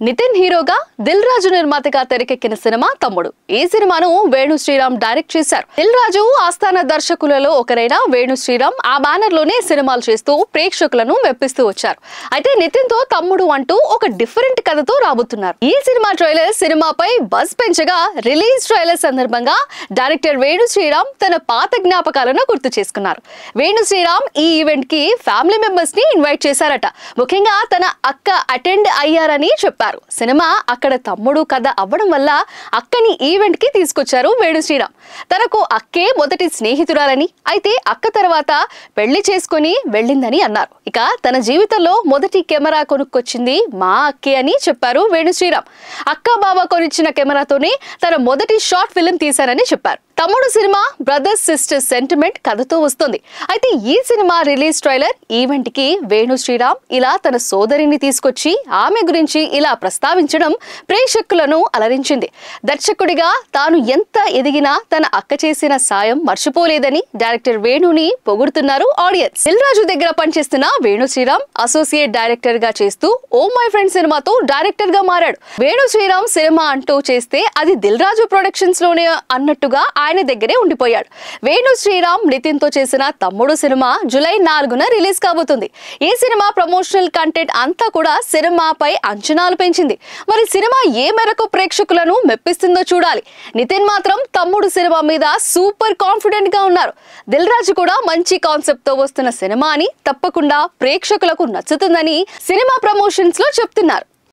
నితిన్ హీరోగా దిల్ రాజు నిర్మాతగా తెరకెక్కిన సినిమా తమ్ముడు. ఈ సినిమాను వేణు శ్రీరామ్ డైరెక్ట్ చేశారు. దిల్ రాజు ఆస్థాన దర్శకులలో ఒకరైన వేణు శ్రీరామ్ ఆ బ్యానర్ లోనే సినిమాలు చేస్తూ ప్రేక్షకులను మెప్పిస్తూ వచ్చారు. అయితే నితిన్ తో తమ్ముడు అంటూ ఒక డిఫరెంట్ కథతో రాబోతున్నారు. ఈ సినిమా ట్రైలర్ సినిమాపై బజ్ పెంచగా రిలీజ్ ట్రైలర్ సందర్భంగా డైరెక్టర్ వేణు శ్రీరామ్ తన పాత జ్ఞాపకాలను గుర్తు చేసుకున్నారు. వేణు శ్రీరామ్ ఈ ఈవెంట్ కి ఫ్యామిలీ మెంబర్స్ ని ఇన్వైట్ చేశారట. ముఖ్యంగా తన అక్క అటెండ్ అయ్యారని చెప్పారు. సినిమా అక్కడ తమ్ముడు కథ అవ్వడం వల్ల అక్కని ఈవెంట్ కి తీసుకొచ్చారు వేణు శ్రీరామ్. తనకు అక్కే మొదటి స్నేహితురాలని, అయితే అక్క తర్వాత పెళ్లి చేసుకుని వెళ్ళిందని అన్నారు. ఇక తన జీవితంలో మొదటి కెమెరా కొనుక్కొచ్చింది మా అక్కే అని చెప్పారు వేణు శ్రీరామ్. అక్క బావ కొనిచ్చిన కెమెరాతోనే తన మొదటి షార్ట్ ఫిల్మ్ తీశారని చెప్పారు. తమ్ముడు సినిమా బ్రదర్స్ సిస్టర్ సెంటిమెంట్ కథతో వస్తుంది. అయితే ఈ సినిమా రిలీజ్ ట్రైలర్ ఈవెంట్ కి వేణు శ్రీరామ్ ఇలా తన సోదరిని తీసుకొచ్చి ఆమె గురించి ఇలా ప్రస్తావించడం ప్రేక్షకులను అలరించింది. దర్శకుడిగా తాను ఎంత ఎదిగినా తన అక్క చేసిన సాయం మర్చిపోలేదని డైరెక్టర్ వేణుని పొగుడుతున్నారు ఆడియన్స్. దిల్ రాజు దగ్గర పనిచేస్తున్న వేణు శ్రీరామ్ అసోసియేట్ డైరెక్టర్ గా చేస్తూ ఓ మై ఫ్రెండ్ సినిమాతో డైరెక్టర్ గా మారాడు. వేణు శ్రీరామ్ సినిమా అంటూ చేస్తే అది దిల్ రాజు ప్రొడక్షన్స్ లోనే అన్నట్టుగా ఆయన దగ్గరే ఉండిపోయాడు. వేణు శ్రీరామ్ నితిన్ తో చేసిన తమ్ముడు సినిమా జూలై 4న రిలీజ్ కాబోతుంది. ఈ సినిమా ప్రమోషనల్ కంటెంట్ అంతా కూడా సినిమాపై అంచనాలు పెంచింది. మరి సినిమా ఏ మేరకు ప్రేక్షకులను మెప్పిస్తుందో చూడాలి. నితిన్ మాత్రం తమ్ముడు సినిమా మీద సూపర్ కాన్ఫిడెంట్ గా ఉన్నారు. దిల్ రాజు కూడా మంచి కాన్సెప్ట్ తో వస్తున్న సినిమా అని తప్పకుండా ప్రేక్షకులకు నచ్చుతుందని సినిమా ప్రమోషన్స్ లో చెప్తున్నారు.